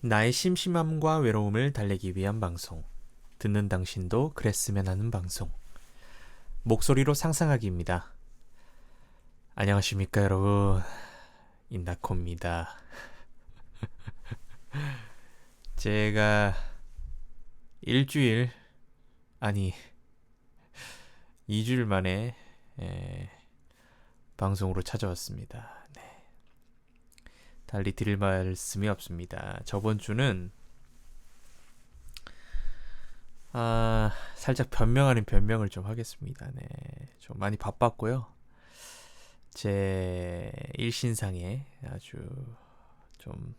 나의 심심함과 외로움을 달래기 위한 방송. 듣는 당신도 그랬으면 하는 방송. 목소리로 상상하기입니다. 안녕하십니까 여러분. 인다코입니다. 제가 일주일 아니 2주일 만에 방송으로 찾아왔습니다. 네. 달리 드릴 말씀이 없습니다. 저번 주는 살짝 변명 아닌 변명을 좀 하겠습니다. 네, 좀 많이 바빴고요. 제 일신상에 아주 좀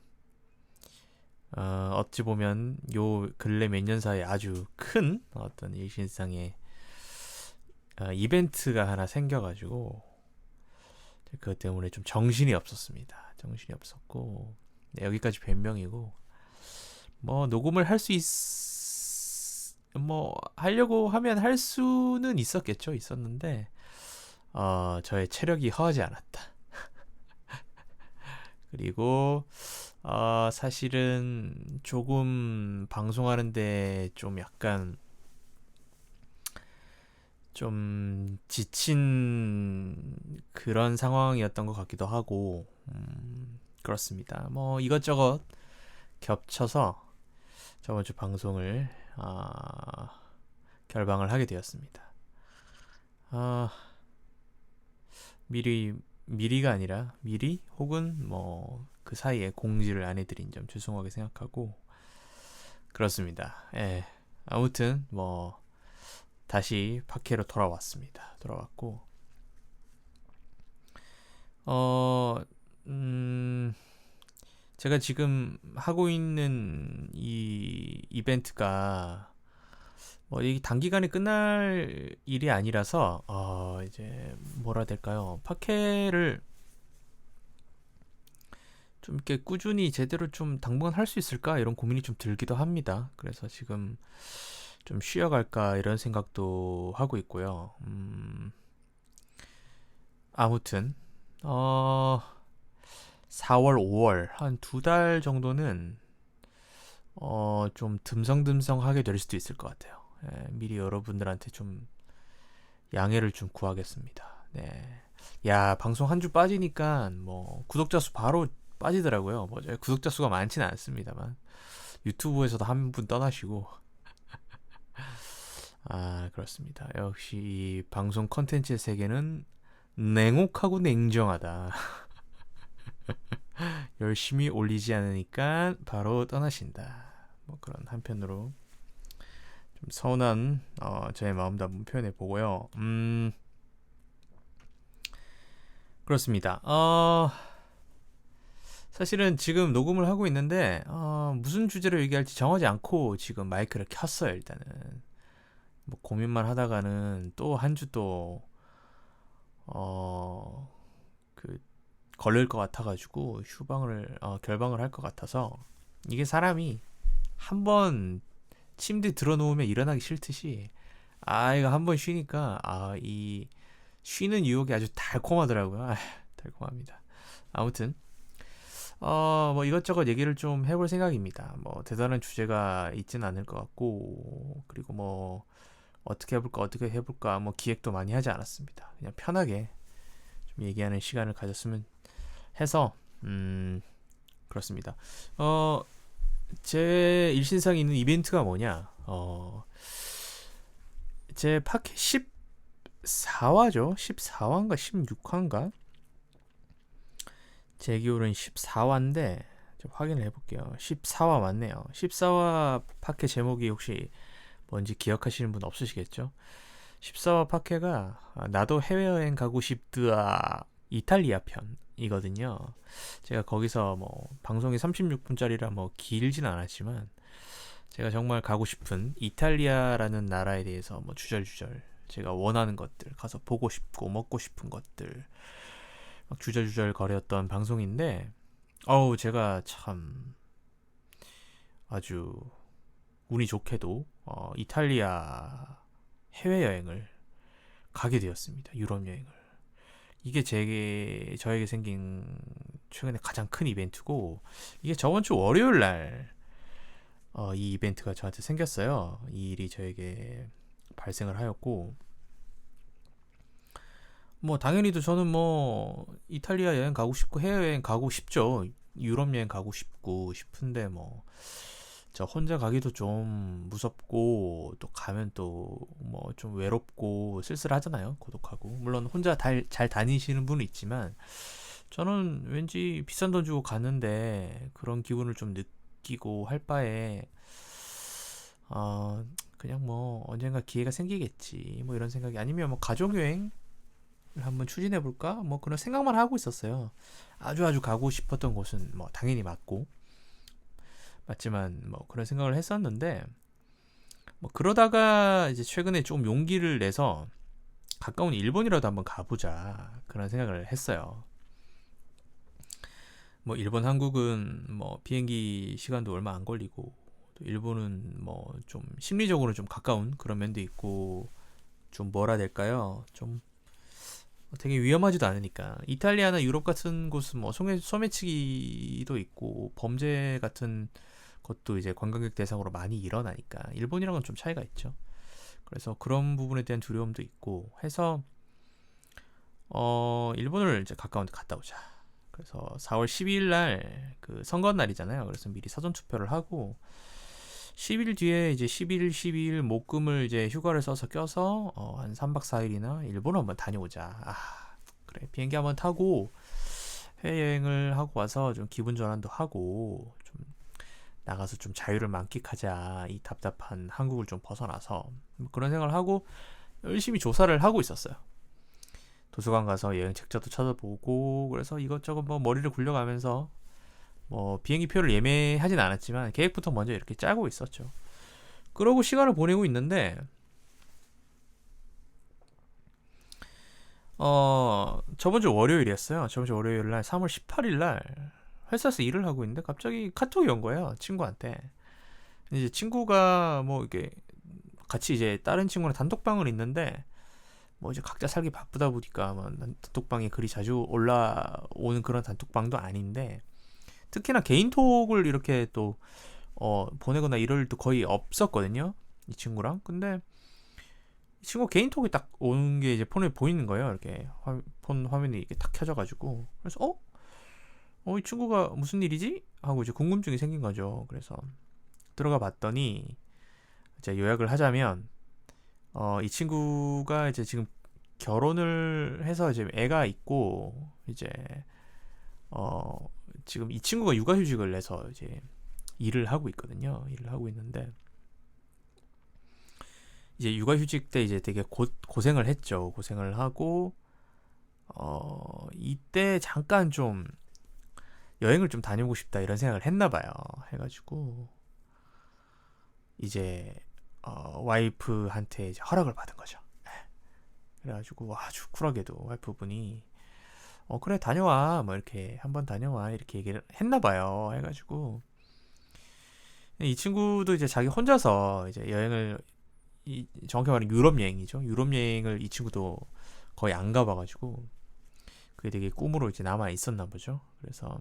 어찌 보면 요 근래 몇 년 사이에 아주 큰 어떤 일신상에 이벤트가 하나 생겨가지고 그것 때문에 좀 정신이 없었습니다. 정신이 없었고 네, 여기까지 변명이고 뭐 녹음을 할 수 뭐 하려고 하면 할 수는 있었는데 저의 체력이 허하지 않았다. 그리고 사실은 조금 방송하는데 좀 약간 좀 지친 그런 상황이었던 것 같기도 하고 그렇습니다. 뭐 이것저것 겹쳐서 저번 주 방송을 결방을 하게 되었습니다. 미리가 아니라 미리 혹은 뭐 그 사이에 공지를 안 해드린 점 죄송하게 생각하고 그렇습니다. 예. 아무튼 뭐 다시 팟캐로 돌아왔습니다. 돌아왔고 어 제가 지금 하고 있는 이 이벤트가 뭐 이게 단기간에 끝날 일이 아니라서 이제 뭐라 해야 될까요? 팟캐를 좀 이렇게 꾸준히 제대로 좀 당분간 할 수 있을까 이런 고민이 좀 들기도 합니다. 그래서 지금 좀 쉬어갈까 이런 생각도 하고 있고요. 아무튼 4월, 5월 한 두 달 정도는 좀 듬성듬성하게 될 수도 있을 것 같아요. 예, 미리 여러분들한테 좀 양해를 좀 구하겠습니다. 네. 야, 방송 한 주 빠지니까 뭐 구독자 수 바로 빠지더라고요. 뭐 구독자 수가 많지는 않습니다만 유튜브에서도 한 분 떠나시고 그렇습니다. 역시 이 방송 컨텐츠의 세계는 냉혹하고 냉정하다. 열심히 올리지 않으니까 바로 떠나신다. 뭐 그런 한편으로 좀 서운한 저의 마음도 한번 표현해 보고요. 그렇습니다. 사실은 지금 녹음을 하고 있는데 무슨 주제로 얘기할지 정하지 않고 지금 마이크를 켰어요. 일단은 뭐 고민만 하다가는 또 한 주 또 그 걸릴 것 같아가지고 결방을 할 것 같아서 이게 사람이 한번 침대 들어놓으면 일어나기 싫듯이 이거 한번 쉬니까 이 쉬는 유혹이 아주 달콤하더라고요. 달콤합니다. 아무튼 뭐 이것저것 얘기를 좀 해볼 생각입니다. 뭐 대단한 주제가 있지는 않을 것 같고 그리고 뭐 어떻게 해볼까 뭐 기획도 많이 하지 않았습니다. 그냥 편하게 좀 얘기하는 시간을 가졌으면 해서 그렇습니다. 제 일신상에 있는 이벤트가 뭐냐? 제 팟캐 14화죠. 14화인가 16화인가? 제 기호는 14화인데 좀 확인을 해볼게요. 14화 맞네요. 14화 팟캐 제목이 혹시 뭔지 기억하시는 분 없으시겠죠? 14화 팟캐가 나도 해외여행 가고 싶드아 이탈리아 편이거든요. 제가 거기서 뭐 방송이 36분짜리라 뭐 길진 않았지만 제가 정말 가고 싶은 이탈리아라는 나라에 대해서 뭐 주절주절 제가 원하는 것들 가서 보고 싶고 먹고 싶은 것들 막 주절주절 거렸던 방송인데 제가 참 아주 운이 좋게도 이탈리아 해외여행을 가게 되었습니다. 유럽 여행을. 이게 저에게 생긴 최근에 가장 큰 이벤트고 이게 저번 주 월요일 날 이 이벤트가 저한테 생겼어요. 이 일이 저에게 발생을 하였고, 뭐 당연히도 저는 뭐 이탈리아 여행 가고 싶고 해외여행 가고 싶죠. 유럽 여행 가고 싶은데 뭐 저 혼자 가기도 좀 무섭고 또 가면 또 뭐 좀 외롭고 쓸쓸하잖아요. 고독하고. 물론 혼자 잘 다니시는 분은 있지만 저는 왠지 비싼 돈 주고 갔는데 그런 기분을 좀 느끼고 할 바에 어 그냥 뭐 언젠가 기회가 생기겠지 뭐 이런 생각이, 아니면 뭐 가족 여행을 한번 추진해 볼까 뭐 그런 생각만 하고 있었어요. 아주 가고 싶었던 곳은 뭐 당연히 맞지만 뭐 그런 생각을 했었는데, 뭐 그러다가 이제 최근에 좀 용기를 내서 가까운 일본이라도 한번 가보자 그런 생각을 했어요. 뭐 일본 한국은 뭐 비행기 시간도 얼마 안 걸리고, 또 일본은 뭐 좀 심리적으로 좀 가까운 그런 면도 있고, 좀 뭐라 될까요? 좀 되게 위험하지도 않으니까. 이탈리아나 유럽 같은 곳은 뭐 소매치기도 있고 범죄 같은 것도 이제 관광객 대상으로 많이 일어나니까 일본이랑은 좀 차이가 있죠. 그래서 그런 부분에 대한 두려움도 있고 해서 일본을 이제 가까운 데 갔다 오자. 그래서 4월 12일 날 그 선거 날이잖아요. 그래서 미리 사전 투표를 하고 10일 뒤에 이제 11일, 12일 목금을 이제 휴가를 써서 껴서 한 3박 4일이나 일본 한번 다녀오자. 그래. 비행기 한번 타고 해외여행을 하고 와서 좀 기분 전환도 하고 좀 나가서 좀 자유를 만끽하자. 이 답답한 한국을 좀 벗어나서 뭐 그런 생각을 하고 열심히 조사를 하고 있었어요. 도서관 가서 여행 책자도 찾아보고, 그래서 이것저것 뭐 머리를 굴려가면서 뭐 비행기 표를 예매하진 않았지만 계획부터 먼저 이렇게 짜고 있었죠. 그러고 시간을 보내고 있는데 저번 주 월요일이었어요. 저번 주 월요일 날 3월 18일 날 회사에서 일을 하고 있는데 갑자기 카톡이 온 거예요. 친구한테. 이제 친구가 뭐 이게 같이 이제 다른 친구랑 단톡방을 있는데 뭐 이제 각자 살기 바쁘다 보니까 뭐 단톡방에 글이 자주 올라오는 그런 단톡방도 아닌데, 특히나 개인톡을 이렇게 또 보내거나 이럴 일도 거의 없었거든요. 이 친구랑. 근데 이 친구 개인톡이 딱 오는 게 이제 폰에 보이는 거예요. 이렇게 폰 화면이 이렇게 탁 켜져가지고. 그래서 이 친구가 무슨 일이지? 하고 이제 궁금증이 생긴 거죠. 그래서 들어가 봤더니 이제 요약을 하자면 이 친구가 이제 지금 결혼을 해서 이제 애가 있고 이제 어 지금 이 친구가 육아휴직을 내서 이제 일을 하고 있거든요. 일을 하고 있는데 이제 육아휴직 때 이제 되게 고생을 했죠. 고생을 하고 이때 잠깐 좀 여행을 좀 다녀보고 싶다 이런 생각을 했나 봐요. 해가지고 이제 와이프한테 이제 허락을 받은 거죠. 그래가지고 아주 쿨하게도 와이프분이 그래 다녀와 뭐 이렇게 한번 다녀와 이렇게 얘기를 했나 봐요. 해가지고 이 친구도 이제 자기 혼자서 이제 여행을, 정확히 말하면 유럽 여행이죠. 유럽 여행을 이 친구도 거의 안 가봐가지고 그게 되게 꿈으로 이제 남아 있었나 보죠. 그래서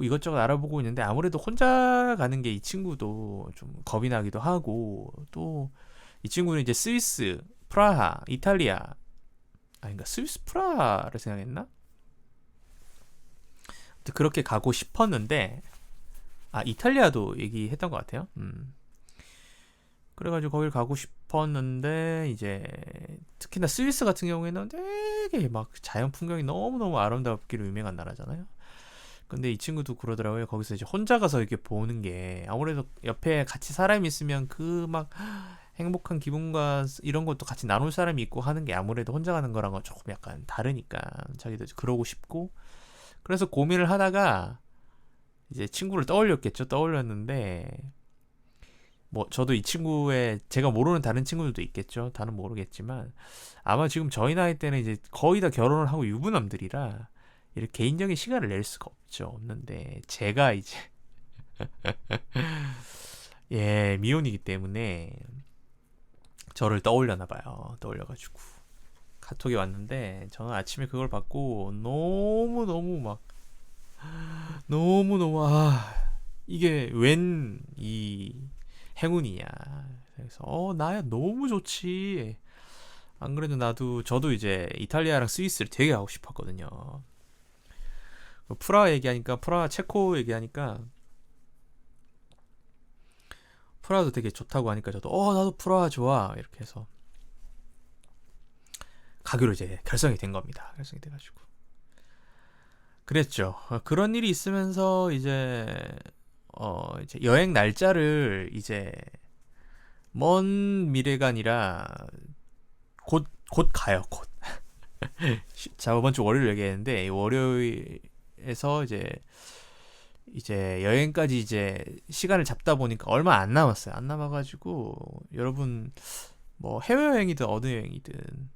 이것저것 알아보고 있는데 아무래도 혼자 가는 게 이 친구도 좀 겁이 나기도 하고, 또 이 친구는 이제 스위스, 프라하, 이탈리아, 아닌가 스위스 프라하를 생각했나? 그렇게 가고 싶었는데 이탈리아도 얘기했던 것 같아요. 그래가지고 거길 가고 싶었는데 이제 특히나 스위스 같은 경우에는 되게 막 자연 풍경이 너무너무 아름답기로 유명한 나라잖아요. 근데 이 친구도 그러더라고요. 거기서 이제 혼자 가서 이렇게 보는 게 아무래도 옆에 같이 사람이 있으면 그 막 행복한 기분과 이런 것도 같이 나눌 사람이 있고 하는 게 아무래도 혼자 가는 거랑은 조금 약간 다르니까 자기도 그러고 싶고, 그래서 고민을 하다가 이제 친구를 떠올렸겠죠. 떠올렸는데 뭐 저도 이 친구의 제가 모르는 다른 친구들도 있겠죠. 다는 모르겠지만 아마 지금 저희 나이 때는 이제 거의 다 결혼을 하고 유부남들이라 이렇게 개인적인 시간을 낼 수가 없는데 제가 이제 예 미혼이기 때문에 저를 떠올려나 봐요. 떠올려가지고 카톡이 왔는데 저는 아침에 그걸 받고 너무 너무 막 너무 너무 이게 웬 이 행운이냐. 그래서 나야 너무 좋지. 안 그래도 저도 이제 이탈리아랑 스위스를 되게 가고 싶었거든요. 프라하 체코 얘기하니까 프라하도 되게 좋다고 하니까 저도 나도 프라하 좋아 이렇게 해서 가기로 이제 결성이 된 겁니다. 결성이 돼가지고 그랬죠. 그런 일이 있으면서 이제 여행 날짜를 이제 먼 미래가 아니라 곧 가요. 곧. 저번 주 월요일 얘기했는데 월요일에서 이제 여행까지 이제 시간을 잡다 보니까 얼마 안 남았어요. 안 남아가지고 여러분 뭐 해외여행이든 어느 여행이든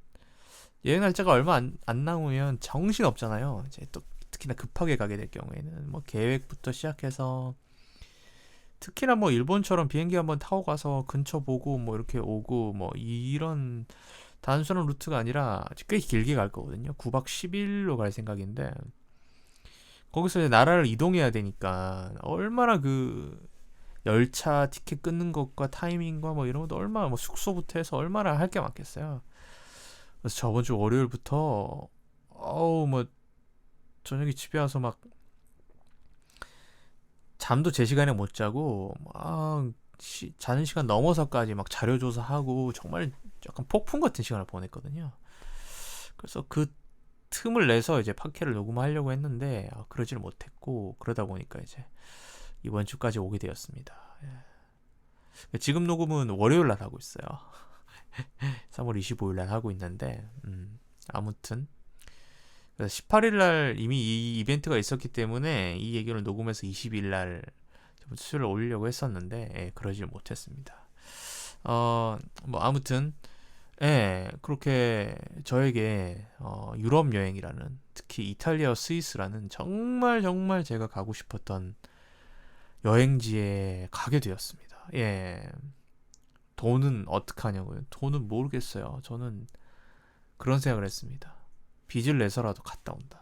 여행 날짜가 얼마 안 남으면 정신 없잖아요. 이제 또 특히나 급하게 가게 될 경우에는 뭐 계획부터 시작해서 특히나 뭐 일본처럼 비행기 한번 타고 가서 근처 보고 뭐 이렇게 오고 뭐 이런 단순한 루트가 아니라 꽤 길게 갈 거거든요. 9박 10일로 갈 생각인데 거기서 이제 나라를 이동해야 되니까 얼마나 그 열차 티켓 끊는 것과 타이밍과 뭐 이런 것도 얼마나 뭐 숙소부터 해서 얼마나 할 게 많겠어요. 그래서 저번 주 월요일부터 뭐 저녁에 집에 와서 막 잠도 제 시간에 못 자고 막 자는 시간 넘어서까지 막 자료 조사하고 정말 약간 폭풍 같은 시간을 보냈거든요. 그래서 그 틈을 내서 이제 팟캐를 녹음하려고 했는데 그러지를 못했고 그러다 보니까 이제 이번 주까지 오게 되었습니다. 지금 녹음은 월요일 날 하고 있어요. 3월 25일 날 하고 있는데 아무튼 그래서 18일 날 이미 이 이벤트가 있었기 때문에 이 얘기를 녹음해서 20일 날 수요를 올리려고 했었는데 그러질 못했습니다. 뭐 아무튼 그렇게 저에게 유럽 여행이라는 특히 이탈리아 스위스라는 정말 정말 제가 가고 싶었던 여행지에 가게 되었습니다. 돈은 어떡하냐고요? 돈은 모르겠어요. 저는 그런 생각을 했습니다. 빚을 내서라도 갔다 온다.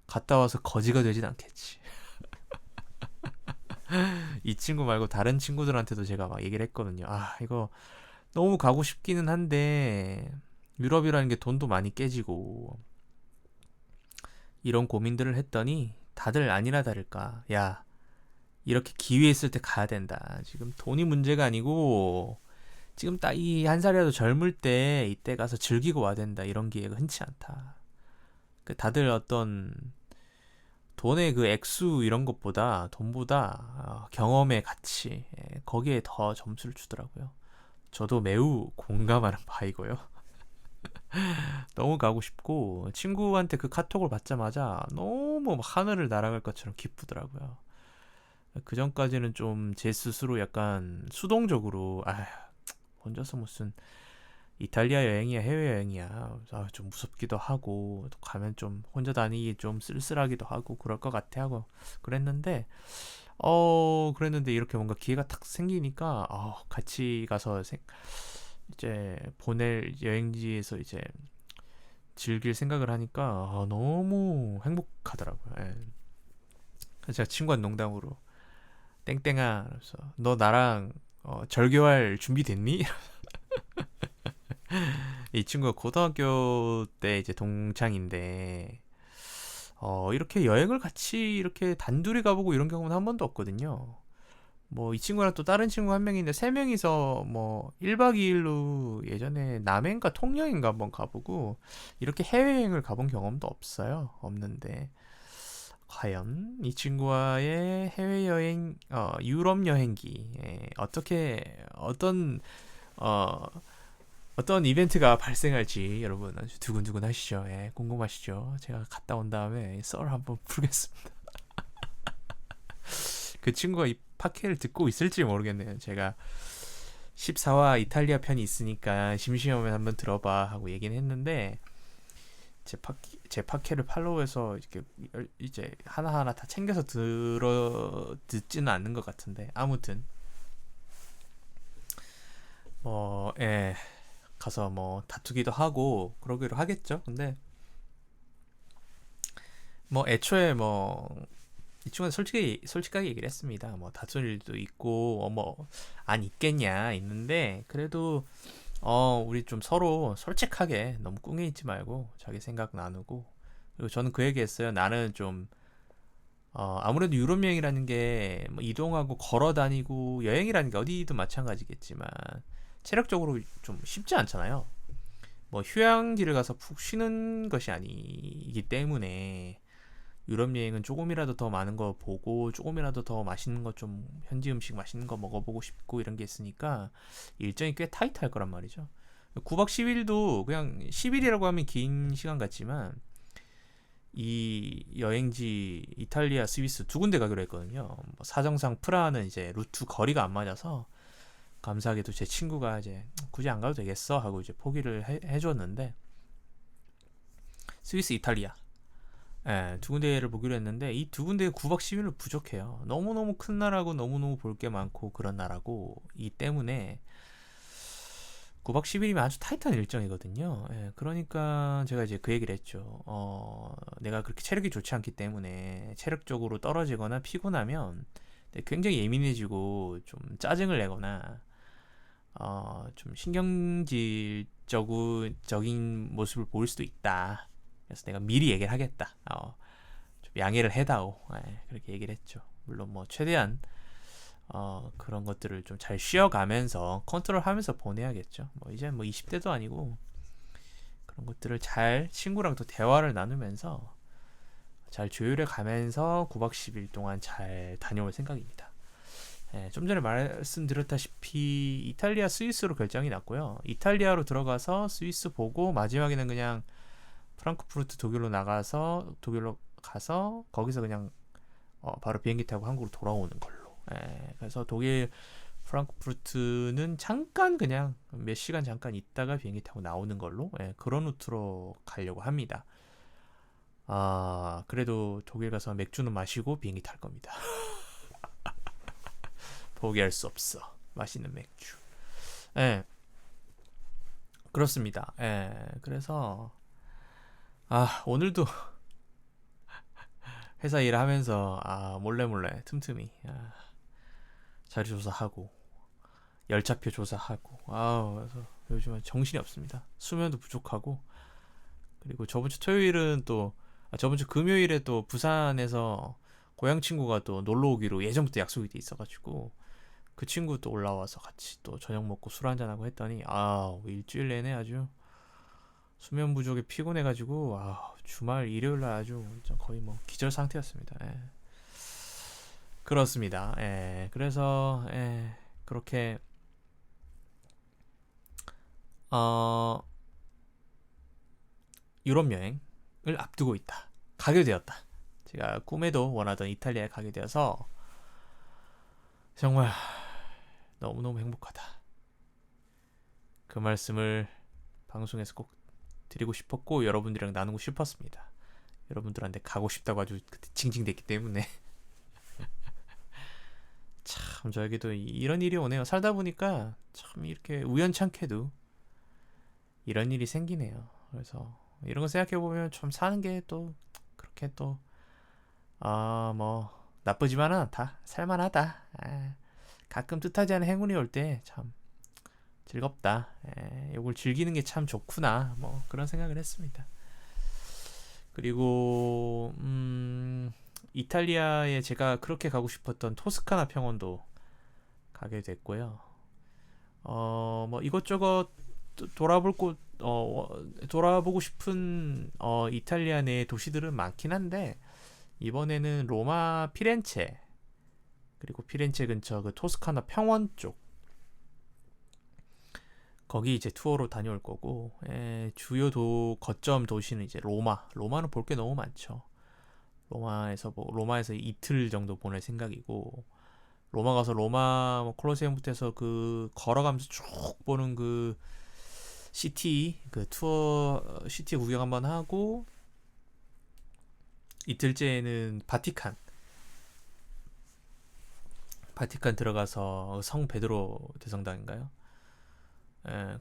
갔다 와서 거지가 되진 않겠지. 이 친구 말고 다른 친구들한테도 제가 막 얘기를 했거든요. 이거 너무 가고 싶기는 한데 유럽이라는 게 돈도 많이 깨지고 이런 고민들을 했더니 다들 아니나 다를까 야 이렇게 기회 있을 때 가야 된다. 지금 돈이 문제가 아니고 지금 딱 이 한 살이라도 젊을 때 이때 가서 즐기고 와야 된다. 이런 기회가 흔치 않다. 다들 어떤 돈의 그 액수 이런 것보다 돈보다 경험의 가치 거기에 더 점수를 주더라고요. 저도 매우 공감하는 바이고요. 너무 가고 싶고 친구한테 그 카톡을 받자마자 너무 하늘을 날아갈 것처럼 기쁘더라고요. 그 전까지는 좀 제 스스로 약간 수동적으로 혼자서 무슨 이탈리아 여행이야 해외 여행이야 좀 무섭기도 하고 또 가면 좀 혼자 다니기 좀 쓸쓸하기도 하고 그럴 것 같아 하고 그랬는데 이렇게 뭔가 기회가 탁 생기니까 같이 가서 이제 보낼 여행지에서 이제 즐길 생각을 하니까 너무 행복하더라고요. 그래서 제가 친구한 농담으로 땡땡아 그래서 너 나랑 절교할 준비 됐니? 이 친구가 고등학교 때 이제 동창인데 이렇게 여행을 같이 이렇게 단둘이 가보고 이런 경우는 한 번도 없거든요. 뭐 이 친구랑 또 다른 친구 한 명인데 세 명이서 뭐 1박 2일로 예전에 남해인가 통영인가 한번 가보고 이렇게 해외여행을 가본 경험도 없어요. 없는데 과연 이 친구와의 해외여행 유럽 여행기 어, 어떤 이벤트가 발생할지 여러분 아주 두근두근 하시죠. 궁금하시죠? 제가 갔다 온 다음에 썰 한번 풀겠습니다. 그 친구가 이 팟캐를 듣고 있을지 모르겠네요. 제가 14화 이탈리아 편이 있으니까 심심하면 한번 들어봐 하고 얘기는 했는데 제 팟캐를 팔로우해서 이제 하나하나 다 챙겨서 듣지는 않는 것 같은데 아무튼 가서 뭐 다투기도 하고 그러기로 하겠죠. 근데 뭐 애초에 뭐 이 친구는 솔직하게 얘기를 했습니다. 뭐 다툴 일도 있고 뭐 안 있겠냐 있는데 그래도 우리 좀 서로 솔직하게 너무 꿍해 있지 말고 자기 생각 나누고. 그리고 저는 그 얘기했어요. 나는 좀 아무래도 유럽 여행이라는 게뭐 이동하고 걸어 다니고 여행이라는 게 어디든 마찬가지겠지만 체력적으로 좀 쉽지 않잖아요. 뭐 휴양지를 가서 푹 쉬는 것이 아니기 때문에 유럽 여행은 조금이라도 더 많은 거 보고 조금이라도 더 맛있는 거 좀 현지 음식 맛있는 거 먹어보고 싶고 이런 게 있으니까 일정이 꽤 타이트할 거란 말이죠. 9박 10일도 그냥 10일이라고 하면 긴 시간 같지만 이 여행지 이탈리아, 스위스 두 군데 가기로 했거든요. 뭐 사정상 프라하는 이제 루트 거리가 안 맞아서 감사하게도 제 친구가 이제 굳이 안 가도 되겠어 하고 이제 포기를 해줬는데 스위스, 이탈리아 두 군데를 보기로 했는데 이 두 군데 9박 10일은 부족해요. 너무너무 큰 나라고 너무너무 볼 게 많고 그런 나라고 이 때문에 9박 10일이면 아주 타이트한 일정이거든요. 그러니까 제가 이제 그 얘기를 했죠. 내가 그렇게 체력이 좋지 않기 때문에 체력적으로 떨어지거나 피곤하면 굉장히 예민해지고 좀 짜증을 내거나 좀 신경질적인 모습을 보일 수도 있다. 그래서 내가 미리 얘기를 하겠다. 좀 양해를 해다오. 그렇게 얘기를 했죠. 물론 뭐 최대한 그런 것들을 좀 잘 쉬어가면서 컨트롤하면서 보내야겠죠. 뭐 이제 뭐 20대도 아니고 그런 것들을 잘 친구랑 또 대화를 나누면서 잘 조율해 가면서 9박 10일 동안 잘 다녀올 생각입니다. 좀 전에 말씀드렸다시피 이탈리아, 스위스로 결정이 났고요. 이탈리아로 들어가서 스위스 보고 마지막에는 그냥 프랑크푸르트 독일로 가서 거기서 그냥 바로 비행기 타고 한국으로 돌아오는 걸로. 그래서 독일 프랑크푸르트는 잠깐 그냥 몇 시간 잠깐 있다가 비행기 타고 나오는 걸로 그런 루트로 가려고 합니다. 그래도 독일 가서 맥주는 마시고 비행기 탈 겁니다. 포기할 수 없어. 맛있는 맥주. 예, 그렇습니다. 그래서 오늘도 회사 일하면서 몰래 몰래 틈틈이 자리 조사하고 열차표 조사하고 그래서 요즘은 정신이 없습니다. 수면도 부족하고 그리고 저번 주 금요일에 또 부산에서 고향 친구가 또 놀러 오기로 예전부터 약속이 돼 있어가지고 그 친구 또 올라와서 같이 또 저녁 먹고 술 한잔하고 했더니 일주일 내내 아주 수면 부족에 피곤해가지고 주말 일요일날 아주 거의 뭐 기절 상태였습니다. 그렇습니다. 그래서 그렇게 어, 유럽 여행을 앞두고 있다. 가게 되었다. 제가 꿈에도 원하던 이탈리아에 가게 되어서 정말 너무너무 행복하다. 그 말씀을 방송에서 꼭 드리고 싶었고 여러분들이랑 나누고 싶었습니다. 여러분들한테 가고 싶다고 아주 그때 징징댔기 때문에 참 저에게도 이런 일이 오네요. 살다 보니까 참 이렇게 우연찮게도 이런 일이 생기네요. 그래서 이런 거 생각해보면 좀 사는 게 또 그렇게 또 뭐 나쁘지만은 않다. 살만하다. 가끔 뜻하지 않은 행운이 올 때 참 즐겁다. 이걸 즐기는 게 참 좋구나. 뭐 그런 생각을 했습니다. 그리고 이탈리아에 제가 그렇게 가고 싶었던 토스카나 평원도 가게 됐고요. 뭐 이것저것 돌아보고 싶은 이탈리아 내 도시들은 많긴 한데 이번에는 로마, 피렌체 그리고 피렌체 근처 그 토스카나 평원 쪽 거기 이제 투어로 다녀올 거고 주요 거점 도시는 이제 로마는 볼 게 너무 많죠. 로마에서 이틀 정도 보낼 생각이고 로마 가서 로마 뭐 콜로세움부터 해서 그 걸어가면서 쭉 보는 그 시티 구경 한번 하고 이틀째는 바티칸 들어가서 성 베드로 대성당인가요?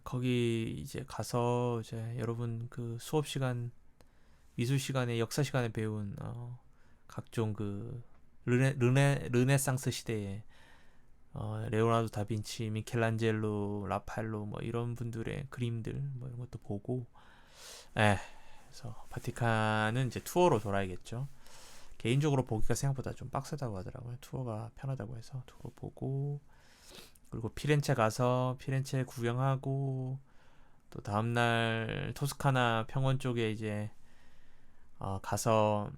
거기 이제 가서 이제 여러분 그 수업 시간 미술 시간에 역사 시간에 배운 각종 그 르네상스 시대에 레오나르도 다빈치, 미켈란젤로, 라팔로 뭐 이런 분들의 그림들 뭐 이런 것도 보고, 에 그래서 바티칸은 이제 투어로 돌아야겠죠. 개인적으로 보기가 생각보다 좀 빡세다고 하더라고요. 투어가 편하다고 해서 투어 보고, 그리고 피렌체 가서 피렌체 구경하고, 또 다음날 토스카나 평원 쪽에 이제 가서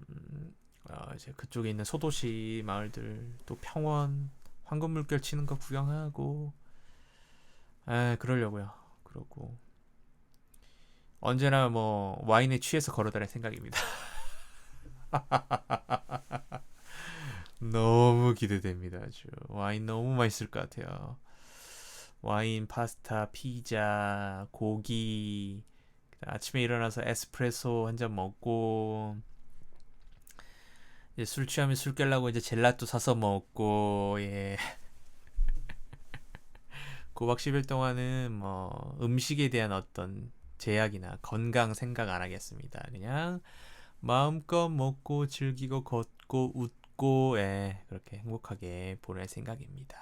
이제 그쪽에 있는 소도시 마을들, 또 평원 황금 물결 치는 거 구경하고, 그러려고요. 그러고 언제나 뭐 와인에 취해서 걸어다닐 생각입니다. 너무 기대됩니다. 아주 와인 너무 맛있을 것 같아요. 와인, 파스타, 피자, 고기, 아침에 일어나서 에스프레소 한 잔 먹고, 이제 술 취하면 술 깨려고 이제 젤라또 사서 먹고, 예. 9박 10일 동안은 뭐 음식에 대한 어떤 제약이나 건강 생각 안 하겠습니다. 그냥 마음껏 먹고 즐기고 걷고 웃고, 예, 그렇게 행복하게 보낼 생각입니다.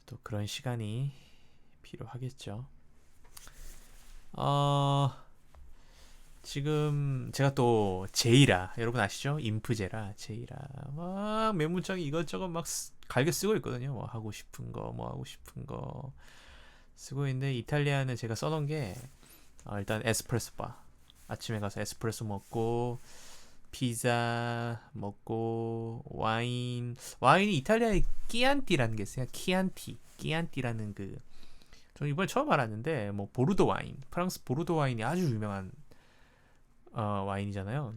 또 그런 시간이 필요하겠죠. 어, 지금 제가 또 제이라, 여러분 아시죠? 인프제라 제이라 막 메모장에 이것저것 막 갈겨 쓰고 있거든요. 뭐 하고 싶은 거, 뭐 하고 싶은 거 쓰고 있는데, 이탈리아는 제가 써놓은 게 일단 에스프레소 바, 아침에 가서 에스프레소 먹고 피자 먹고 와인이 이탈리아에 끼안티라는 게 있어요. 끼안티라는 그, 저 이번에 처음 알았는데, 뭐 보르도 와인, 프랑스 보르도 와인이 아주 유명한 와인이잖아요.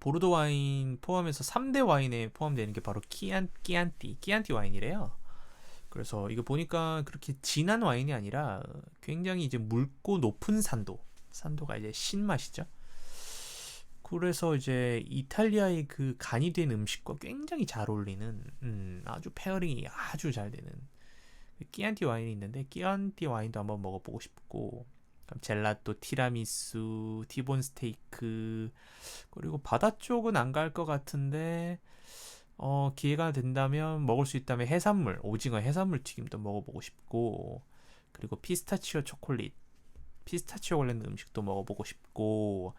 보르도 와인 포함해서 3대 와인에 포함되는 게 바로 끼안티 와인이래요. 그래서 이거 보니까 그렇게 진한 와인이 아니라 굉장히 이제 묽고 높은 산도가 이제 신맛이죠. 그래서 이제 이탈리아의 그 간이 된 음식과 굉장히 잘 어울리는, 아주 페어링이 아주 잘 되는 끼안티 와인이 있는데, 끼안티 와인도 한번 먹어보고 싶고, 젤라또, 티라미수, 티본 스테이크, 그리고 바다 쪽은 안 갈 것 같은데 기회가 된다면, 먹을 수 있다면 오징어 해산물 튀김도 먹어보고 싶고, 그리고 피스타치오 관련 음식도 먹어보고 싶고,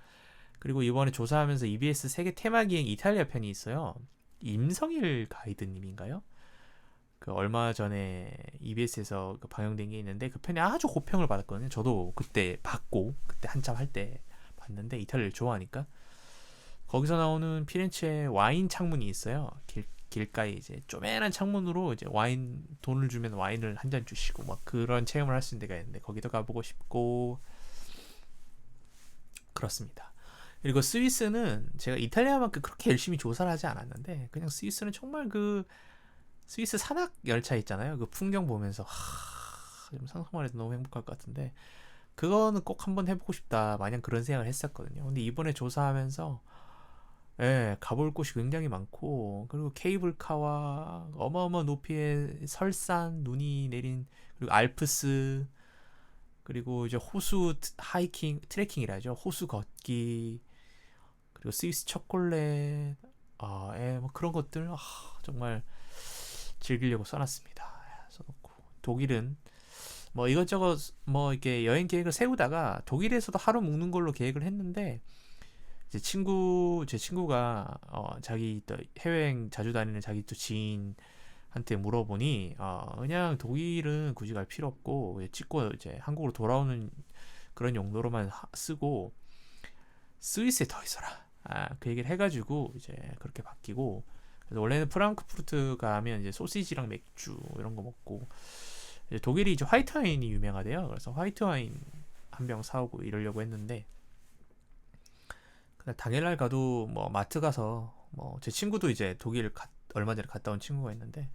그리고 이번에 조사하면서 EBS 세계 테마기행 이탈리아 편이 있어요. 임성일 가이드님인가요? 그 얼마 전에 EBS에서 방영된 게 있는데, 그 편이 아주 호평을 받았거든요. 저도 그때 한참 할 때 봤는데, 이탈리아를 좋아하니까. 거기서 나오는 피렌체 와인 창문이 있어요. 길가에 이제 쪼매난 창문으로 이제 돈을 주면 와인을 한 잔 주시고 막 그런 체험을 할 수 있는 데가 있는데, 거기도 가보고 싶고 그렇습니다. 그리고 스위스는 제가 이탈리아만큼 그렇게 열심히 조사를 하지 않았는데, 그냥 스위스는 정말 그 스위스 산악 열차 있잖아요. 그 풍경 보면서 좀 상상만 해도 너무 행복할 것 같은데, 그거는 꼭 한번 해보고 싶다 마냥 그런 생각을 했었거든요. 근데 이번에 조사하면서, 예, 가볼 곳이 굉장히 많고, 그리고 케이블카와 어마어마한 높이의 설산, 눈이 내린, 그리고 알프스, 그리고 이제 호수 트레킹이라죠. 호수 걷기, 그리고 스위스 초콜릿, 예, 뭐 그런 것들, 정말 즐기려고 써놨습니다. 써놓고, 독일은 뭐 이것저것 뭐 이렇게 여행 계획을 세우다가 독일에서도 하루 묵는 걸로 계획을 했는데, 제 친구가 자기 또 해외여행 자주 다니는 자기 또 지인한테 물어보니, 그냥 독일은 굳이 갈 필요 없고 찍고 이제 한국으로 돌아오는 그런 용도로만 쓰고 스위스에 더 있어라, 그 얘기를 해가지고 이제 그렇게 바뀌고. 그래서 원래는 프랑크푸르트 가면 이제 소시지랑 맥주 이런 거 먹고, 이제 독일이 이제 화이트 와인이 유명하대요. 그래서 화이트 와인 한 병 사오고 이러려고 했는데, 당일날 가도 뭐 마트 가서, 뭐 제 친구도 이제 독일 얼마 전에 갔다 온 친구가 있는데,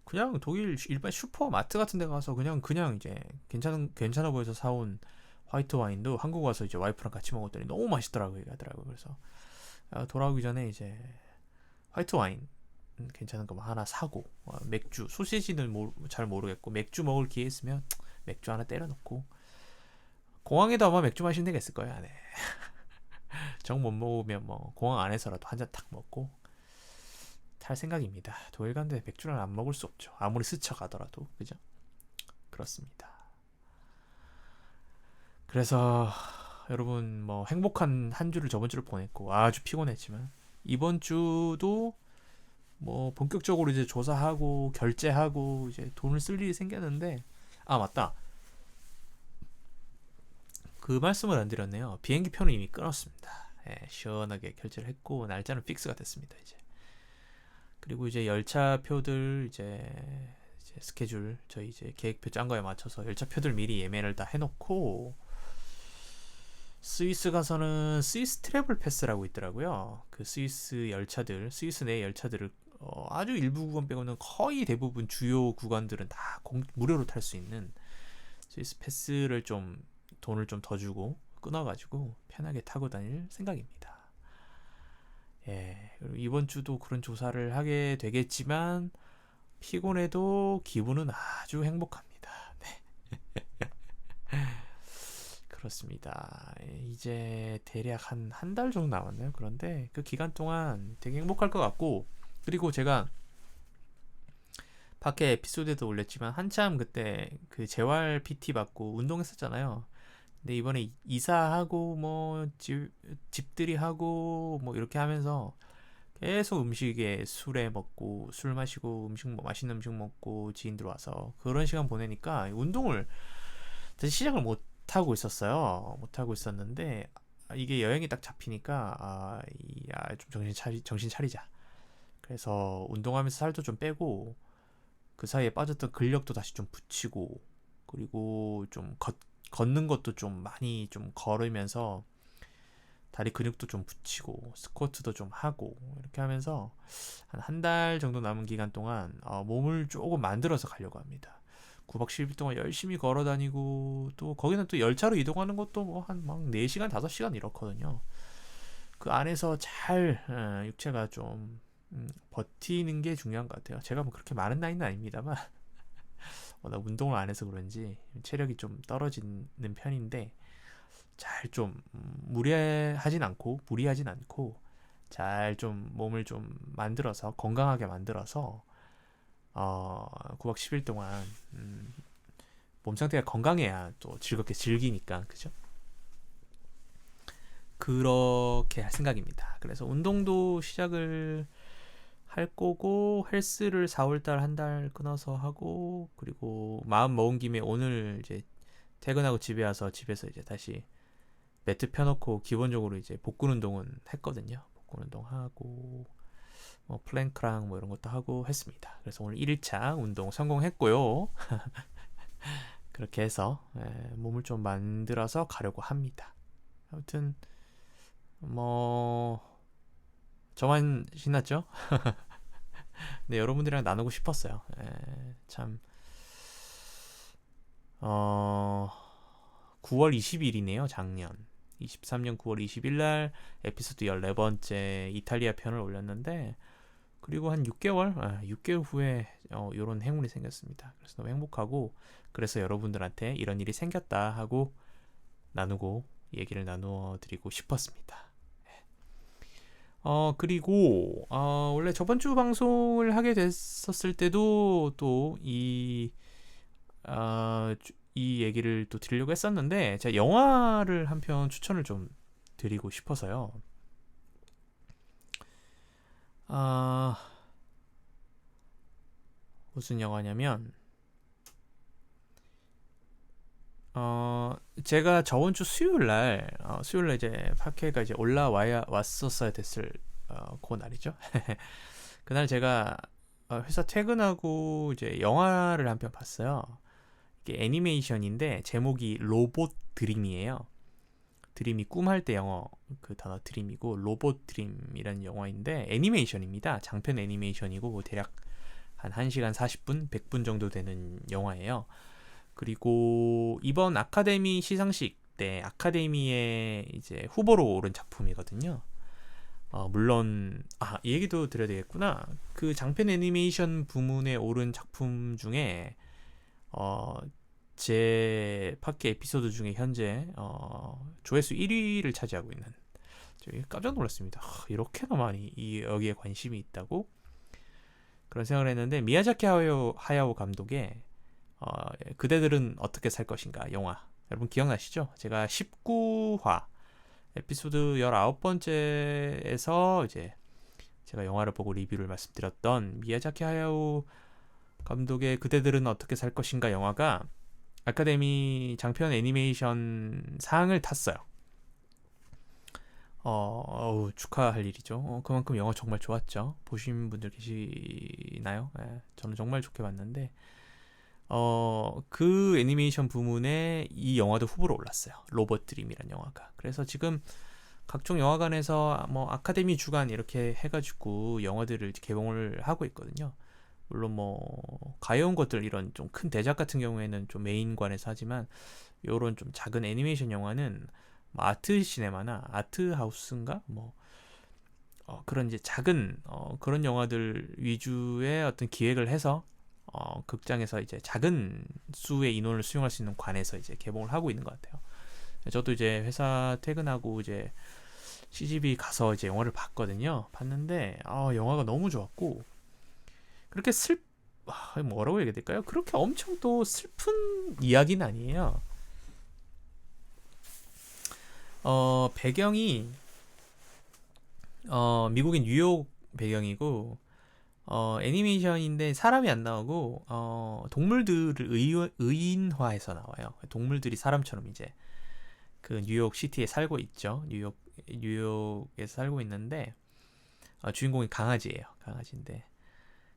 그냥 독일 일반 슈퍼 마트 같은 데 가서 그냥 이제 괜찮아 보여서 사온 화이트 와인도 한국 와서 이제 와이프랑 같이 먹었더니 너무 맛있더라고요, 얘기하더라고요. 그래서 돌아오기 전에 이제 화이트 와인 괜찮은 거 하나 사고, 맥주, 소시지는 잘 모르겠고 맥주 먹을 기회 있으면 맥주 하나 때려 놓고, 공항에도 아마 맥주 마시는 데가 있을 거예요, 안에. 정 못 먹으면 뭐 공항 안에서라도 한 잔 탁 먹고 탈 생각입니다. 독일 간데 맥주를 안 먹을 수 없죠. 아무리 스쳐가더라도. 그죠? 그렇습니다. 그래서 여러분 뭐 행복한 한 주를 저번 주를 보냈고 아주 피곤했지만 이번 주도 뭐 본격적으로 이제 조사하고 결제하고 이제 돈을 쓸 일이 생겼는데, 아 맞다, 그 말씀을 안 드렸네요. 비행기 표는 이미 끊었습니다. 예, 시원하게 결제를 했고 날짜는 픽스가 됐습니다. 이제 그리고 이제 열차표들 이제 스케줄 저희 이제 계획표 짠 거에 맞춰서 열차표들 미리 예매를 다 해놓고, 스위스 가서는 스위스 트래블 패스라고 있더라고요. 그 스위스 열차들, 스위스 내 열차들을 아주 일부 구간 빼고는 거의 대부분 주요 구간들은 다 무료로 탈 수 있는 스위스 패스를 좀 돈을 좀 더 주고 끊어가지고 편하게 타고 다닐 생각입니다. 예, 그리고 이번 주도 그런 조사를 하게 되겠지만 피곤해도 기분은 아주 행복합니다. 네. 그렇습니다. 이제 대략 한 달 정도 남았나요? 그런데 그 기간 동안 되게 행복할 것 같고, 그리고 제가 밖에 에피소드에도 올렸지만 한참 그때 그 재활 PT 받고 운동했었잖아요. 근데 이번에 이사하고 뭐 집들이 하고 뭐 이렇게 하면서 계속 음식에 술에 먹고 술 마시고 음식 맛있는 음식 먹고 지인 들어와서 그런 시간 보내니까 운동을 다시 시작을 못 하고 있었어요. 못 하고 있었는데 이게 여행이 딱 잡히니까 좀 정신 차리자. 그래서 운동하면서 살도 좀 빼고 그 사이에 빠졌던 근력도 다시 좀 붙이고, 그리고 좀 걷는 것도 좀 많이 좀 걸으면서 다리 근육도 좀 붙이고 스쿼트도 좀 하고 이렇게 하면서 한 달 정도 남은 기간 동안 몸을 조금 만들어서 가려고 합니다. 9박 10일 동안 열심히 걸어 다니고, 또 거기는 또 열차로 이동하는 것도 뭐 한 막 4시간 5시간 이렇거든요. 그 안에서 잘 육체가 좀 버티는 게 중요한 것 같아요. 제가 뭐 그렇게 많은 나이는 아닙니다만 나 운동을 안 해서 그런지 체력이 좀 떨어지는 편인데, 잘 좀 무리하진 않고 잘 좀 몸을 좀 만들어서 건강하게 만들어서 9박 10일 동안 몸 상태가 건강해야 또 즐겁게 즐기니까, 그죠? 그렇게 할 생각입니다. 그래서 운동도 시작을 할 거고, 헬스를 4월달 한 달 끊어서 하고, 그리고 마음 먹은 김에 오늘 이제 퇴근하고 집에 와서 집에서 이제 다시 매트 펴놓고 기본적으로 이제 복근 운동은 했거든요. 복근 운동 하고 뭐 플랭크랑 뭐 이런 것도 하고 했습니다. 그래서 오늘 1일차 운동 성공했고요. 그렇게 해서 몸을 좀 만들어서 가려고 합니다. 아무튼 뭐 저만 신났죠? 네, 여러분들이랑 나누고 싶었어요. 참 9월 20일이네요. 작년 23년 9월 20일 날 에피소드 14번째 이탈리아 편을 올렸는데, 그리고 한 6개월 후에 이런 행운이 생겼습니다. 그래서 너무 행복하고, 그래서 여러분들한테 이런 일이 생겼다 하고 나누고 얘기를 나누어 드리고 싶었습니다. 그리고 원래 저번 주 방송을 하게 됐었을 때도 또 이 얘기를 또 드리려고 했었는데, 제가 영화를 한 편 추천을 좀 드리고 싶어서요. 무슨 영화냐면 제가 저번 주 수요일날 이제 팟캐가 이제 왔었어야 됐을 그 날이죠. 그날 제가 회사 퇴근하고 이제 영화를 한 편 봤어요. 이게 애니메이션인데 제목이 로봇 드림이에요. 드림이 꿈할 때 영어 그 단어 드림이고, 로봇 드림이라는 영화인데 애니메이션입니다. 장편 애니메이션이고 뭐 대략 한 1시간 40분, 100분 정도 되는 영화예요. 그리고 이번 아카데미 시상식 때 아카데미에 이제 후보로 오른 작품이거든요. 물론 이 얘기도 드려야 되겠구나. 그 장편 애니메이션 부문에 오른 작품 중에 제 팟캐 에피소드 중에 현재 조회수 1위를 차지하고 있는 깜짝 놀랐습니다. 이렇게나 많이 여기에 관심이 있다고? 그런 생각을 했는데 미야자키 하야오 감독의 그대들은 어떻게 살 것인가 영화 여러분 기억나시죠? 제가 19화 에피소드 19번째에서 이제 제가 영화를 보고 리뷰를 말씀드렸던 미야자키 하야오 감독의 그대들은 어떻게 살 것인가 영화가 아카데미 장편 애니메이션 상을 탔어요. 축하할 일이죠. 그만큼 영화 정말 좋았죠. 보신 분들 계시나요? 저는 정말 좋게 봤는데 그 애니메이션 부문에 이 영화도 후보로 올랐어요. 로봇 드림이란 영화가. 그래서 지금 각종 영화관에서 뭐 아카데미 주간 이렇게 해가지고 영화들을 개봉을 하고 있거든요. 물론 뭐 가여운 것들 이런 좀 큰 대작 같은 경우에는 좀 메인관에서 하지만 요런 좀 작은 애니메이션 영화는 뭐 아트 시네마나 아트 하우스인가 뭐 그런 이제 작은 그런 영화들 위주의 어떤 기획을 해서 극장에서 이제 작은 수의 인원을 수용할 수 있는 관에서 이제 개봉을 하고 있는 것 같아요. 저도 이제 회사 퇴근하고 이제 CGV 가서 이제 영화를 봤거든요. 봤는데 영화가 너무 좋았고 그렇게 뭐라고 얘기해야 될까요? 그렇게 엄청 또 슬픈 이야기는 아니에요. 배경이 미국의 뉴욕 배경이고 애니메이션인데 사람이 안 나오고 동물들을 의인화해서 나와요. 동물들이 사람처럼 이제 그 뉴욕 시티에 살고 있죠. 뉴욕에서 살고 있는데 주인공이 강아지예요. 강아지인데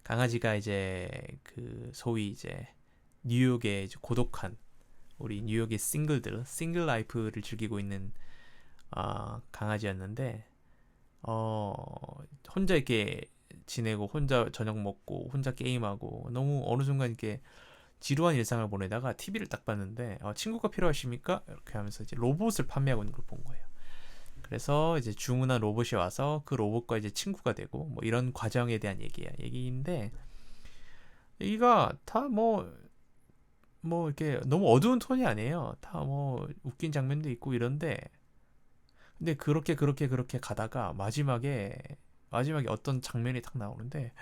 강아지가 이제 그 소위 이제 뉴욕의 이제 고독한 우리 뉴욕의 싱글 라이프를 즐기고 있는 강아지였는데 혼자 이렇게 지내고 혼자 저녁 먹고 혼자 게임하고 너무 어느 순간 이렇게 지루한 일상을 보내다가 TV를 딱 봤는데 친구가 필요하십니까? 이렇게 하면서 이제 로봇을 판매하고 있는 걸 본 거예요. 그래서 이제 주문한 로봇이 와서 그 로봇과 이제 친구가 되고 뭐 이런 과정에 대한 얘기인데 얘기가 다 뭐 이렇게 너무 어두운 톤이 아니에요. 다 뭐 웃긴 장면도 있고 이런데 근데 그렇게 가다가 마지막에 어떤 장면이 딱 나오는데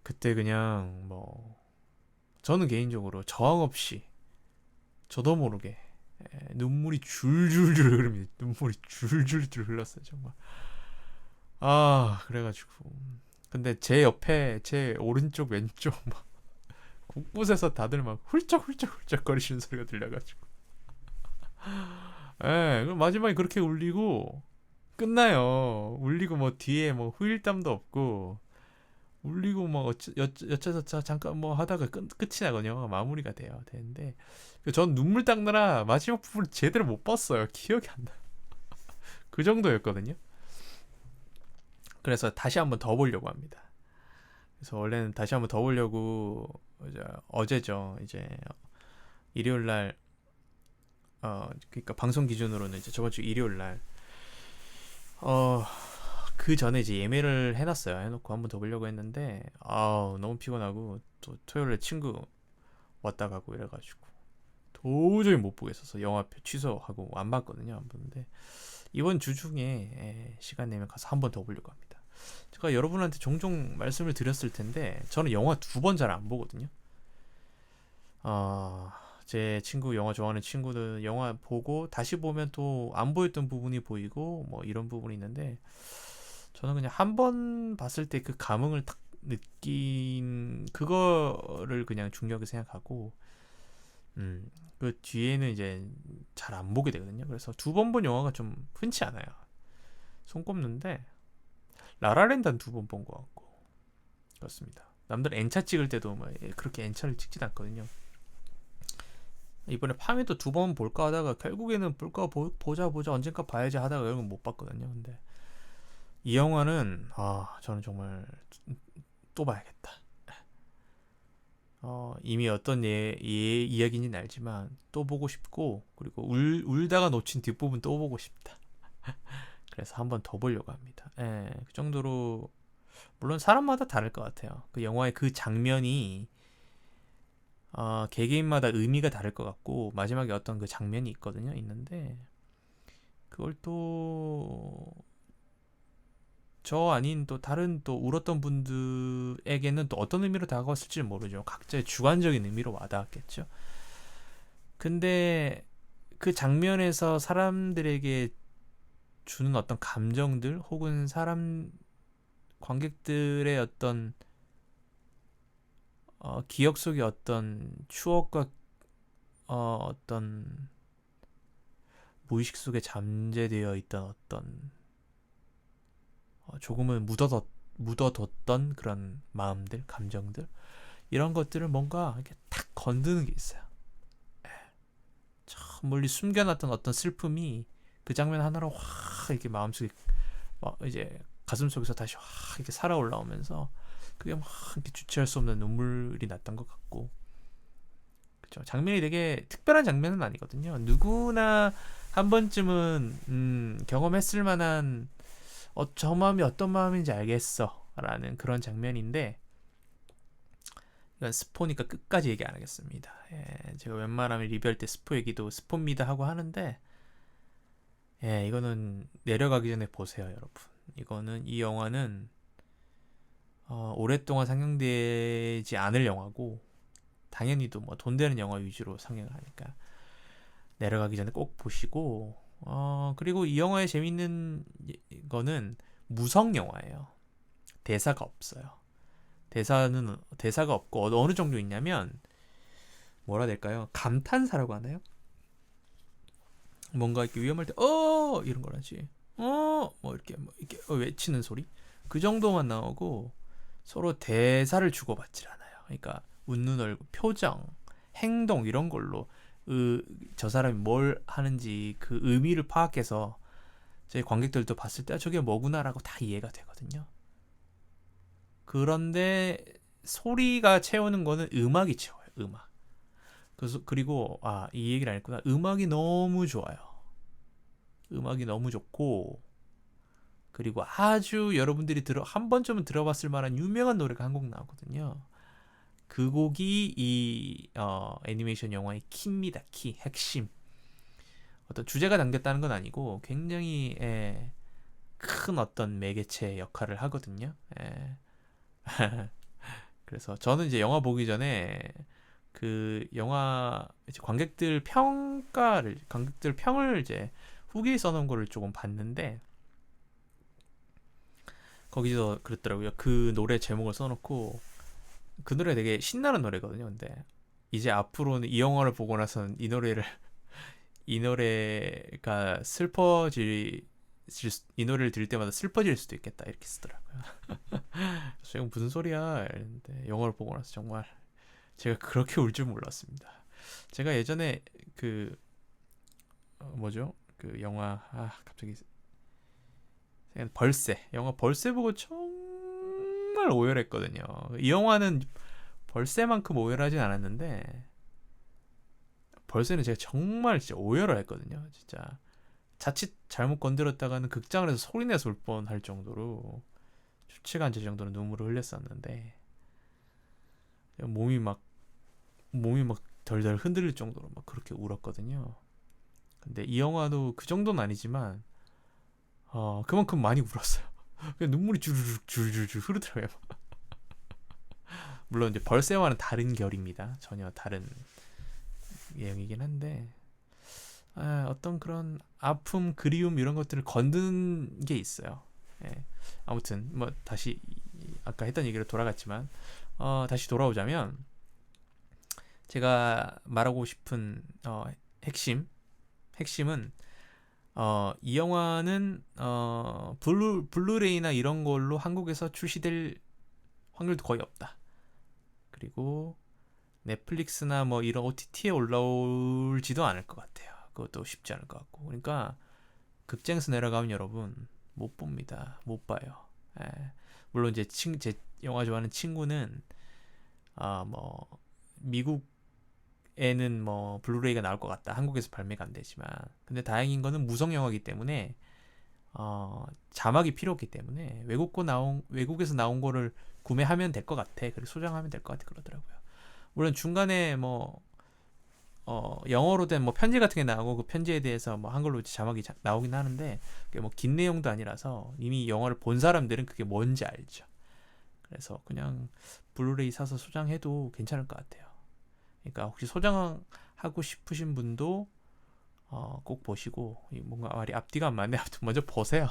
그때 그냥 뭐 저는 개인적으로 저항 없이 저도 모르게 눈물이 줄줄줄 흐릅니다. 눈물이 줄줄줄 흘렀어요 정말. 그래가지고 근데 제 옆에 제 오른쪽 왼쪽 막 곳곳에서 다들 막 훌쩍 거리시는 소리가 들려가지고 그럼 마지막에 그렇게 울리고 끝나요. 울리고 뭐 뒤에 뭐 후일담도 없고 울리고 뭐 여차저차 잠깐 뭐 하다가 끝이 나거든요. 마무리가 되는데 전 눈물 닦느라 마지막 부분을 제대로 못 봤어요. 기억이 안 나. 그 정도였거든요. 그래서 다시 한번 더 보려고 합니다. 그래서 원래는 다시 한번 더 보려고 어제죠. 이제 일요일 날 그러니까 방송 기준으로는 이제 저번 주 일요일 날 그 전에 이제 예매를 해놓고 한번 더 보려고 했는데 너무 피곤하고 또 토요일에 친구 왔다 가고 이래가지고 도저히 못 보겠어서 영화표 취소하고 안 봤거든요. 안 봤는데 이번 주 중에 시간 내면 가서 한 번 더 보려고 합니다. 제가 여러분한테 종종 말씀을 드렸을 텐데 저는 영화 2번 잘 안 보거든요. 제 영화 좋아하는 친구들 영화 보고 다시 보면 또 안 보였던 부분이 보이고 뭐 이런 부분이 있는데 저는 그냥 한 번 봤을 때 그 감흥을 딱 느낀 그거를 그냥 중요하게 생각하고 그 뒤에는 이제 잘 안 보게 되거든요. 그래서 2번 본 영화가 좀 흔치 않아요. 손꼽는데 라라랜드 한 2번 본 것 같고 그렇습니다. 남들 N차 찍을 때도 뭐 그렇게 N차를 찍진 않거든요. 이번에 파미도 2번 볼까 하다가 결국에는 보자 언젠가 봐야지 하다가 결국 못 봤거든요. 근데 이 영화는 저는 정말 또 봐야겠다. 이미 어떤 이야기인지는 알지만 또 보고 싶고 그리고 울다가 놓친 뒷부분 또 보고 싶다. 그래서 한 번 더 보려고 합니다. 그 정도로 물론 사람마다 다를 것 같아요. 그 영화의 그 장면이 개개인마다 의미가 다를 것 같고 마지막에 어떤 그 장면이 있는데 그걸 또 저 아닌 또 다른 또 울었던 분들에게는 또 어떤 의미로 다가왔을지는 모르죠. 각자의 주관적인 의미로 와닿았겠죠. 근데 그 장면에서 사람들에게 주는 어떤 감정들 혹은 사람 관객들의 어떤 기억 속의 어떤 추억과 어떤 무의식 속에 잠재되어 있던 어떤 조금은 묻어뒀던 그런 마음들, 감정들 이런 것들을 뭔가 이렇게 탁 건드는 게 있어요. 저 멀리 숨겨놨던 어떤 슬픔이 그 장면 하나로 확 이렇게 마음속에 이제 가슴 속에서 다시 확 이렇게 살아 올라오면서 그게 막 이렇게 주체할 수 없는 눈물이 났던 것 같고, 그렇죠. 장면이 되게 특별한 장면은 아니거든요. 누구나 한 번쯤은 경험했을 만한 저 마음이 어떤 마음인지 알겠어라는 그런 장면인데, 이건 스포니까 끝까지 얘기 안 하겠습니다. 예, 제가 웬만하면 리뷰할 때 스포 얘기도 스포입니다 하고 하는데, 예, 이거는 내려가기 전에 보세요, 여러분. 이 영화는 오랫동안 상영되지 않을 영화고, 당연히도 뭐 돈 되는 영화 위주로 상영을 하니까 내려가기 전에 꼭 보시고, 그리고 이 영화의 재밌는 거는 무성 영화예요. 대사가 없어요. 대사가 없고 어느 정도 있냐면 뭐라 해야 될까요? 감탄사라고 하나요? 뭔가 이렇게 위험할 때 이런 거라지. 이렇게 외치는 소리. 그 정도만 나오고 서로 대사를 주고받질 않아요. 그러니까 웃는 얼굴, 표정, 행동 이런 걸로 저 사람이 뭘 하는지 그 의미를 파악해서 저희 관객들도 봤을 때 저게 뭐구나라고 다 이해가 되거든요. 그런데 소리가 채우는 거는 음악이 채워요. 음악. 그리고 이 얘기를 안 했구나. 음악이 너무 좋아요. 음악이 너무 좋고, 그리고 아주 여러분들이 한 번쯤은 들어봤을 만한 유명한 노래가 한 곡 나오거든요. 그 곡이 이 애니메이션 영화의 키입니다. 키, 핵심. 어떤 주제가 담겼다는 건 아니고 굉장히 큰 어떤 매개체 역할을 하거든요. 그래서 저는 이제 영화 보기 전에 그 영화 이제 관객들 평을 이제 후기에 써놓은 거를 조금 봤는데, 거기서 그랬더라고요. 그 노래 제목을 써놓고, 그 노래 되게 신나는 노래거든요. 근데 이제 앞으로는 이 영화를 보고 나서는 이 노래가 이 노래를 들을 때마다 슬퍼질 수도 있겠다 이렇게 쓰더라고요. 그래서 이건 무슨 소리야 이랬는데, 영화를 보고 나서 정말 제가 그렇게 울 줄 몰랐습니다. 제가 예전에 그 뭐죠? 그 영화 갑자기 영화 벌새 보고 정말 오열했거든요. 이 영화는 벌새만큼 오열하진 않았는데, 벌새는 제가 정말 진짜 오열을 했거든요. 진짜 자칫 잘못 건드렸다가는 극장을 해서 소리내서 울 뻔할 정도로 주체가 안 될 정도로 눈물을 흘렸었는데, 몸이 막 덜덜 흔들릴 정도로 막 그렇게 울었거든요. 근데 이 영화도 그 정도는 아니지만 그만큼 많이 울었어요. 그냥 눈물이 줄줄줄 흐르더라고요. 물론 이제 벌새와는 다른 결입니다. 전혀 다른 내용이긴 한데, 어떤 그런 아픔, 그리움 이런 것들을 건드는 게 있어요. 예. 아무튼 뭐 다시 아까 했던 얘기로 돌아갔지만, 다시 돌아오자면 제가 말하고 싶은 핵심은 이 영화는 블루레이나 이런 걸로 한국에서 출시될 확률도 거의 없다. 그리고 넷플릭스나 뭐 이런 OTT에 올라올지도 않을 것 같아요. 그것도 쉽지 않을 것 같고. 그러니까 극장에서 내려가면 여러분 못 봅니다. 못 봐요. 물론 이제 제 영화 좋아하는 친구는 뭐 미국에는 뭐 블루레이가 나올 것 같다. 한국에서 발매가 안 되지만, 근데 다행인 거는 무성 영화이기 때문에 자막이 필요 없기 때문에 외국에서 나온 거를 구매하면 될 것 같아. 그리고 소장하면 될 것 같아 그러더라고요. 물론 중간에 뭐 영어로 된 뭐 편지 같은 게 나오고 그 편지에 대해서 뭐 한글로 자막이 나오긴 하는데 그게 뭐 긴 내용도 아니라서 이미 영화를 본 사람들은 그게 뭔지 알죠. 그래서 그냥 블루레이 사서 소장해도 괜찮을 것 같아요. 그러니까 혹시 소장하고 싶으신 분도 꼭 보시고 뭔가 말이 앞뒤가 안 맞네. 아무튼 먼저 보세요.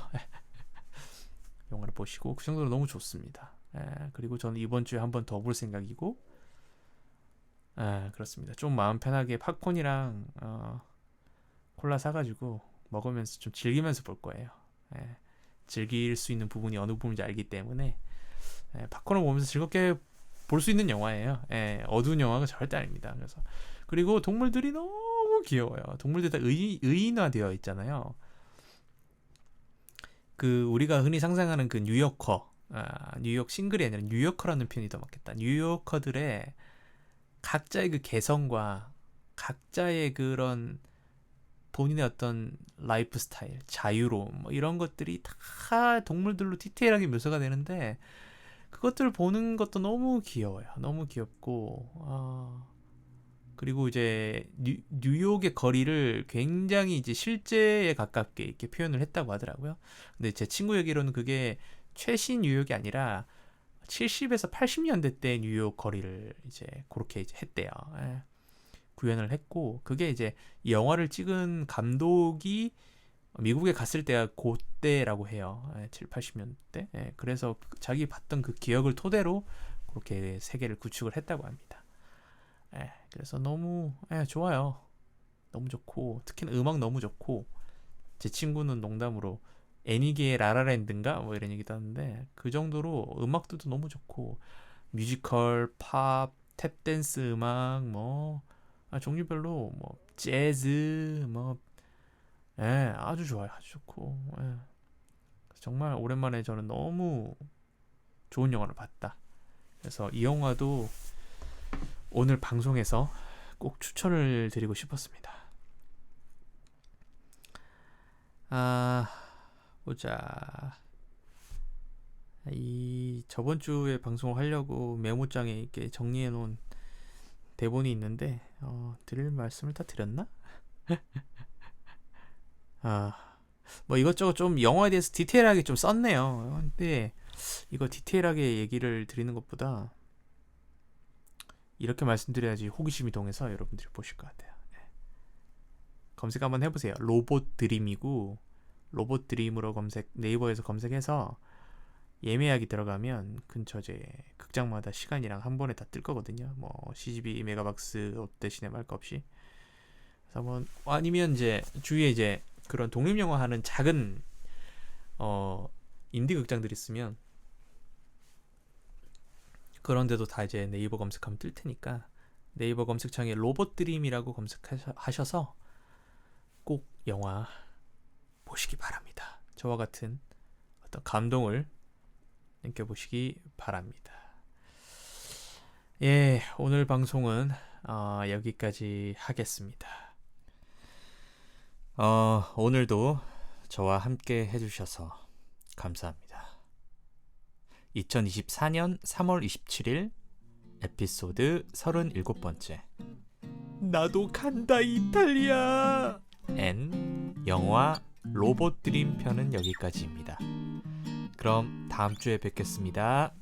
영화를 보시고 그 정도로 너무 좋습니다. 그리고 저는 이번 주에 한 번 더 볼 생각이고 그렇습니다. 좀 마음 편하게 팝콘이랑 콜라 사가지고 먹으면서 좀 즐기면서 볼 거예요. 즐길 수 있는 부분이 어느 부분인지 알기 때문에 팝콘을 보면서 즐겁게 볼 수 있는 영화예요. 어두운 영화가 절대 아닙니다. 그래서 그리고 동물들이 너무 귀여워요. 동물들 다 의인화되어 있잖아요. 그 우리가 흔히 상상하는 그 뉴요커, 뉴욕 싱글이 아니라 뉴요커라는 표현이 더 맞겠다. 뉴요커들의 각자의 그 개성과 각자의 그런 본인의 어떤 라이프 스타일, 자유로움 뭐 이런 것들이 다 동물들로 디테일하게 묘사가 되는데 그것들을 보는 것도 너무 귀여워요. 너무 귀엽고 그리고 이제 뉴욕의 거리를 굉장히 이제 실제에 가깝게 이렇게 표현을 했다고 하더라고요. 근데 제 친구 얘기로는 그게 최신 뉴욕이 아니라 70에서 80년대 때 뉴욕 거리를 이제 그렇게 이제 했대요. 구현을 했고 그게 이제 영화를 찍은 감독이 미국에 갔을 때가 그때라고 해요. 7, 80년대. 그래서 자기 봤던 그 기억을 토대로 그렇게 세계를 구축을 했다고 합니다. 그래서 너무 좋아요. 너무 좋고 특히 음악 너무 좋고 제 친구는 농담으로 애니게의 라라랜드인가 뭐 이런 얘기도 하는데 그 정도로 음악들도 너무 좋고 뮤지컬, 팝, 탭댄스 음악 뭐 종류별로 뭐 재즈 뭐 아주 좋아요. 아주 좋고 정말 오랜만에 저는 너무 좋은 영화를 봤다. 그래서 이 영화도 오늘 방송에서 꼭 추천을 드리고 싶었습니다. 보자. 이 저번 주에 방송을 하려고 메모장에 이렇게 정리해 놓은 대본이 있는데 드릴 말씀을 다 드렸나? 뭐 이것저것 좀 영화에 대해서 디테일하게 좀 썼네요. 근데 이거 디테일하게 얘기를 드리는 것보다 이렇게 말씀드려야지 호기심이 동해서 여러분들이 보실 것 같아요. 검색 한번 해보세요. 로봇 드림이고 로봇 드림으로 네이버에서 검색해서 예매하기 들어가면 근처 제 극장마다 시간이랑 한 번에 다 뜰 거거든요. 뭐 CGV, 메가박스, 롯데시네마 할 거 없이. 그래서 한번 아니면 이제 주위에 이제 그런 독립영화 하는 작은 인디 극장들 있으면 그런데도 다 이제 네이버 검색하면 뜰 테니까 네이버 검색창에 로봇 드림이라고 검색하셔서 꼭 영화 보시기 바랍니다. 저와 같은 어떤 감동을 느껴보시기 바랍니다. 오늘 방송은 여기까지 하겠습니다. 오늘도 저와 함께 해주셔서 감사합니다. 2024년 3월 27일 에피소드 37번째 나도 간다 이탈리아 N 영화 로봇 드림 편은 여기까지입니다. 그럼 다음 주에 뵙겠습니다.